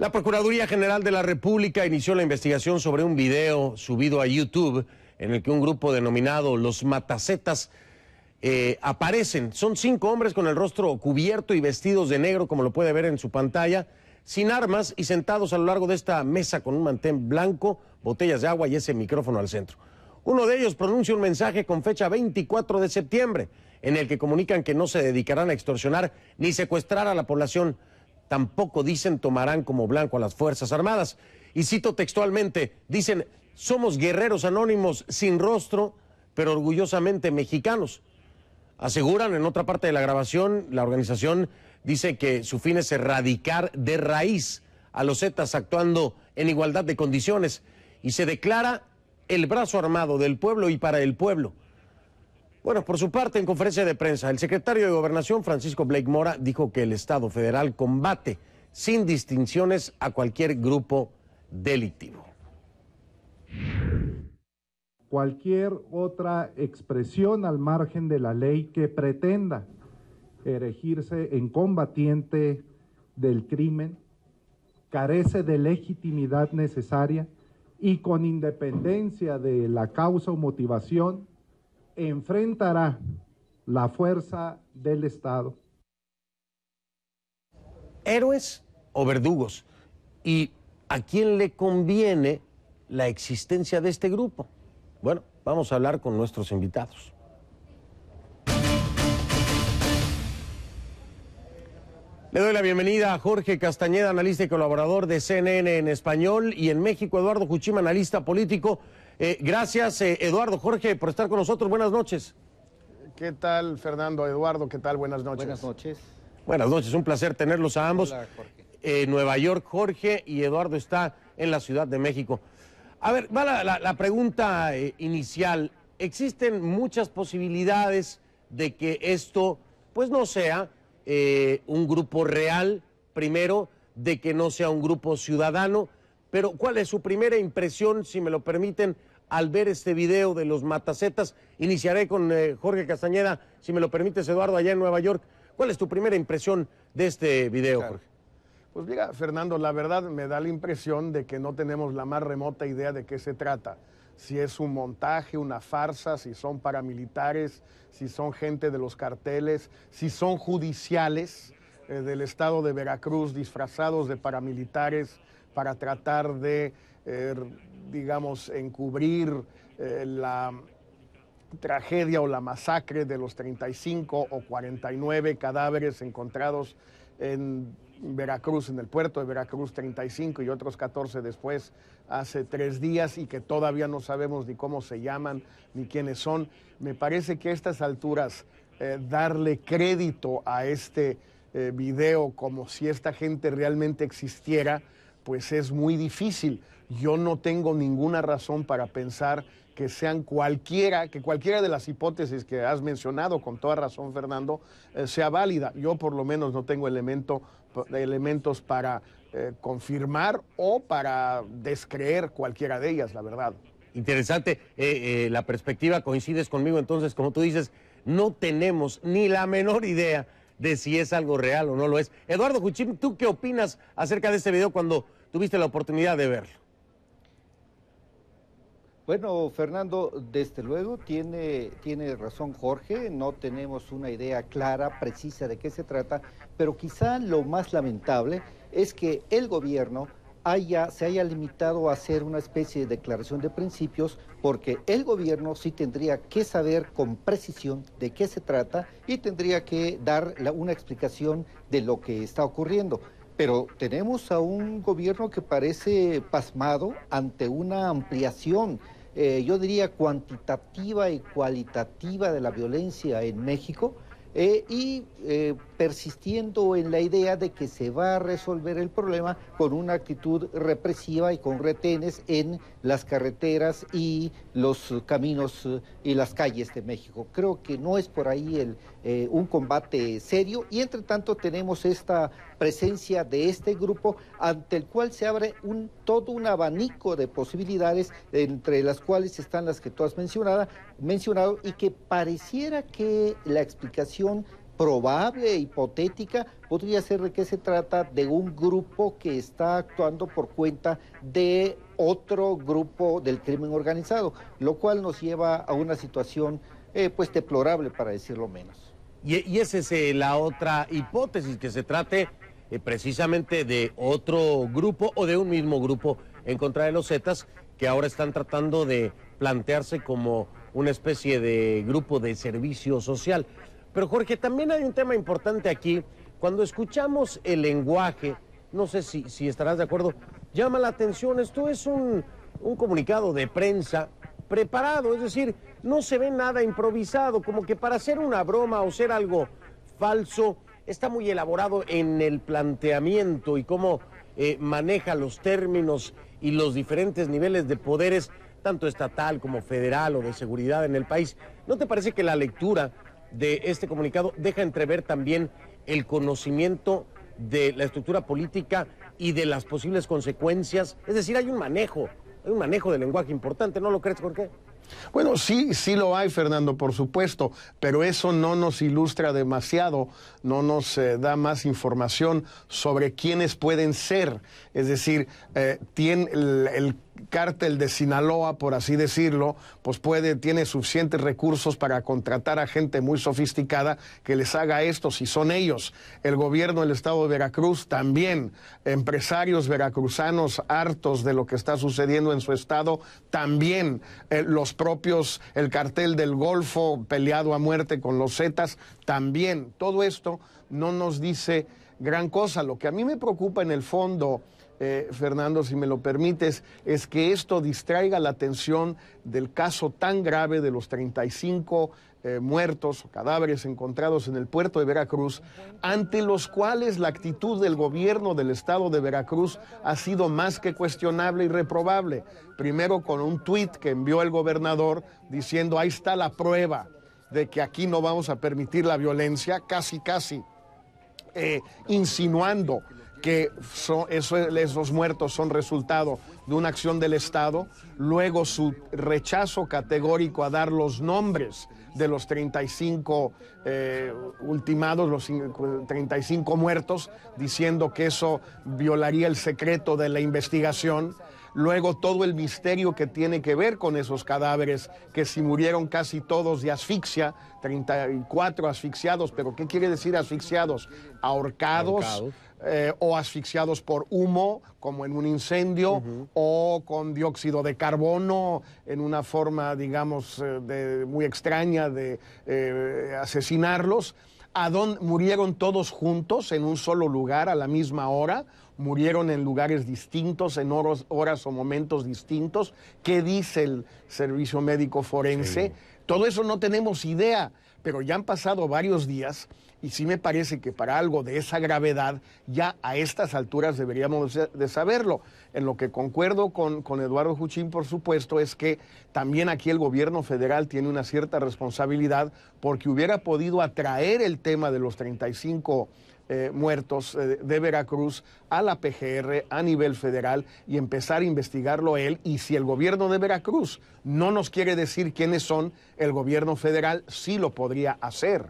La Procuraduría General de la República inició la investigación sobre un video subido a YouTube en el que un grupo denominado Los Matacetas aparecen. Son 5 hombres con el rostro cubierto y vestidos de negro, como lo puede ver en su pantalla, sin armas y sentados a lo largo de esta mesa con un mantén blanco, botellas de agua y ese micrófono al centro. Uno de ellos pronuncia un mensaje con fecha 24 de septiembre, en el que comunican que no se dedicarán a extorsionar ni secuestrar a la población. Tampoco, dicen, tomarán como blanco a las Fuerzas Armadas. Y cito textualmente, dicen: somos guerreros anónimos sin rostro, pero orgullosamente mexicanos. Aseguran en otra parte de la grabación, la organización dice que su fin es erradicar de raíz a los Zetas, actuando en igualdad de condiciones, y se declara el brazo armado del pueblo y para el pueblo. Bueno, por su parte, en conferencia de prensa, el secretario de Gobernación, Francisco Blake Mora, dijo que el Estado federal combate sin distinciones a cualquier grupo delictivo. Cualquier otra expresión al margen de la ley que pretenda erigirse en combatiente del crimen carece de legitimidad necesaria y, con independencia de la causa o motivación, enfrentará la fuerza del Estado. ¿Héroes o verdugos? ¿Y a quién le conviene la existencia de este grupo? Bueno, vamos a hablar con nuestros invitados. Le doy la bienvenida a Jorge Castañeda, analista y colaborador de CNN en español, y en México, Eduardo Juchín, analista político. Gracias, Eduardo, Jorge, por estar con nosotros. Buenas noches. ¿Qué tal, Fernando? Eduardo, ¿qué tal? Buenas noches. Buenas noches. Buenas noches, un placer tenerlos a ambos. Hola, Jorge. Nueva York, Jorge, y Eduardo está en la Ciudad de México. A ver, va la pregunta inicial. Existen muchas posibilidades de que esto, pues, no sea un grupo real, primero, de que no sea un grupo ciudadano, pero ¿cuál es su primera impresión, si me lo permiten, al ver este video de los Matacetas? Iniciaré con Jorge Castañeda, si me lo permites, Eduardo, allá en Nueva York. ¿Cuál es tu primera impresión de este video, Claro. Jorge? Pues mira, Fernando, la verdad me da la impresión de que no tenemos la más remota idea de qué se trata. Si es un montaje, una farsa, si son paramilitares, si son gente de los carteles, si son judiciales del estado de Veracruz disfrazados de paramilitares para tratar de, digamos, encubrir la tragedia o la masacre de los 35 o 49 cadáveres encontrados en Veracruz, en el puerto de Veracruz, 35 y otros 14 después, hace 3 días, y que todavía no sabemos ni cómo se llaman ni quiénes son. Me parece que a estas alturas darle crédito a este video como si esta gente realmente existiera, pues es muy difícil. Yo no tengo ninguna razón para pensar que sean que cualquiera de las hipótesis que has mencionado, con toda razón, Fernando, sea válida. Yo por lo menos no tengo elementos para confirmar o para descreer cualquiera de ellas, la verdad. Interesante, la perspectiva, coincides conmigo, entonces, como tú dices, no tenemos ni la menor idea de si es algo real o no lo es. Eduardo Juchín, ¿tú qué opinas acerca de este video cuando tuviste la oportunidad de verlo? Bueno, Fernando, desde luego tiene razón Jorge, no tenemos una idea clara, precisa de qué se trata, pero quizá lo más lamentable es que el gobierno se haya limitado a hacer una especie de declaración de principios, porque el gobierno sí tendría que saber con precisión de qué se trata y tendría que dar una explicación de lo que está ocurriendo. Pero tenemos a un gobierno que parece pasmado ante una ampliación, yo diría cuantitativa y cualitativa, de la violencia en México, y persistiendo en la idea de que se va a resolver el problema con una actitud represiva y con retenes en las carreteras y los caminos y las calles de México. Creo que no es por ahí un combate serio, y entre tanto tenemos esta presencia de este grupo ante el cual se abre todo un abanico de posibilidades, entre las cuales están las que tú has mencionado, y que pareciera que la explicación probable, hipotética, podría ser de que se trata de un grupo que está actuando por cuenta de otro grupo del crimen organizado, lo cual nos lleva a una situación pues deplorable, para decirlo menos. Y esa es la otra hipótesis, que se trate precisamente de otro grupo o de un mismo grupo en contra de los Zetas, que ahora están tratando de plantearse como una especie de grupo de servicio social. Pero Jorge, también hay un tema importante aquí. Cuando escuchamos el lenguaje, no sé si estarás de acuerdo, llama la atención. Esto es un comunicado de prensa preparado, es decir, no se ve nada improvisado, como que para hacer una broma o ser algo falso, está muy elaborado en el planteamiento y cómo maneja los términos y los diferentes niveles de poderes, tanto estatal como federal o de seguridad en el país. ¿No te parece que la lectura de este comunicado deja entrever también el conocimiento de la estructura política y de las posibles consecuencias? Es decir, hay un manejo del lenguaje importante, ¿no lo crees, Jorge? Bueno, sí lo hay, Fernando, por supuesto, pero eso no nos ilustra demasiado, no nos da más información sobre quiénes pueden ser. Es decir, tiene el cártel de Sinaloa, por así decirlo, pues tiene suficientes recursos para contratar a gente muy sofisticada que les haga esto, si son ellos. El gobierno del estado de Veracruz también, empresarios veracruzanos hartos de lo que está sucediendo en su estado, también los propios, el cartel del Golfo peleado a muerte con los Zetas, también. Todo esto no nos dice gran cosa. Lo que a mí me preocupa en el fondo, Fernando, si me lo permites, es que esto distraiga la atención del caso tan grave de los 35 muertos o cadáveres encontrados en el puerto de Veracruz, ante los cuales la actitud del gobierno del estado de Veracruz ha sido más que cuestionable y reprobable. Primero con un tuit que envió el gobernador diciendo: ahí está la prueba de que aquí no vamos a permitir la violencia, casi insinuando que esos muertos son resultado de una acción del Estado. Luego su rechazo categórico a dar los nombres de los 35 ultimados, los 35 muertos, diciendo que eso violaría el secreto de la investigación. Luego todo el misterio que tiene que ver con esos cadáveres, que si murieron casi todos de asfixia, 34 asfixiados, pero ¿qué quiere decir asfixiados? Ahorcados. O asfixiados por humo, como en un incendio, o con dióxido de carbono, en una forma, digamos, muy extraña de asesinarlos. Murieron todos juntos en un solo lugar a la misma hora, murieron en lugares distintos, en horas o momentos distintos. ¿Qué dice el Servicio Médico Forense? Sí. Todo eso no tenemos idea, pero ya han pasado varios días. Y sí me parece que para algo de esa gravedad, ya a estas alturas deberíamos de saberlo. En lo que concuerdo con Eduardo Juchín, por supuesto, es que también aquí el gobierno federal tiene una cierta responsabilidad, porque hubiera podido atraer el tema de los 35 muertos de Veracruz a la PGR a nivel federal y empezar a investigarlo él. Y si el gobierno de Veracruz no nos quiere decir quiénes son, el gobierno federal sí lo podría hacer.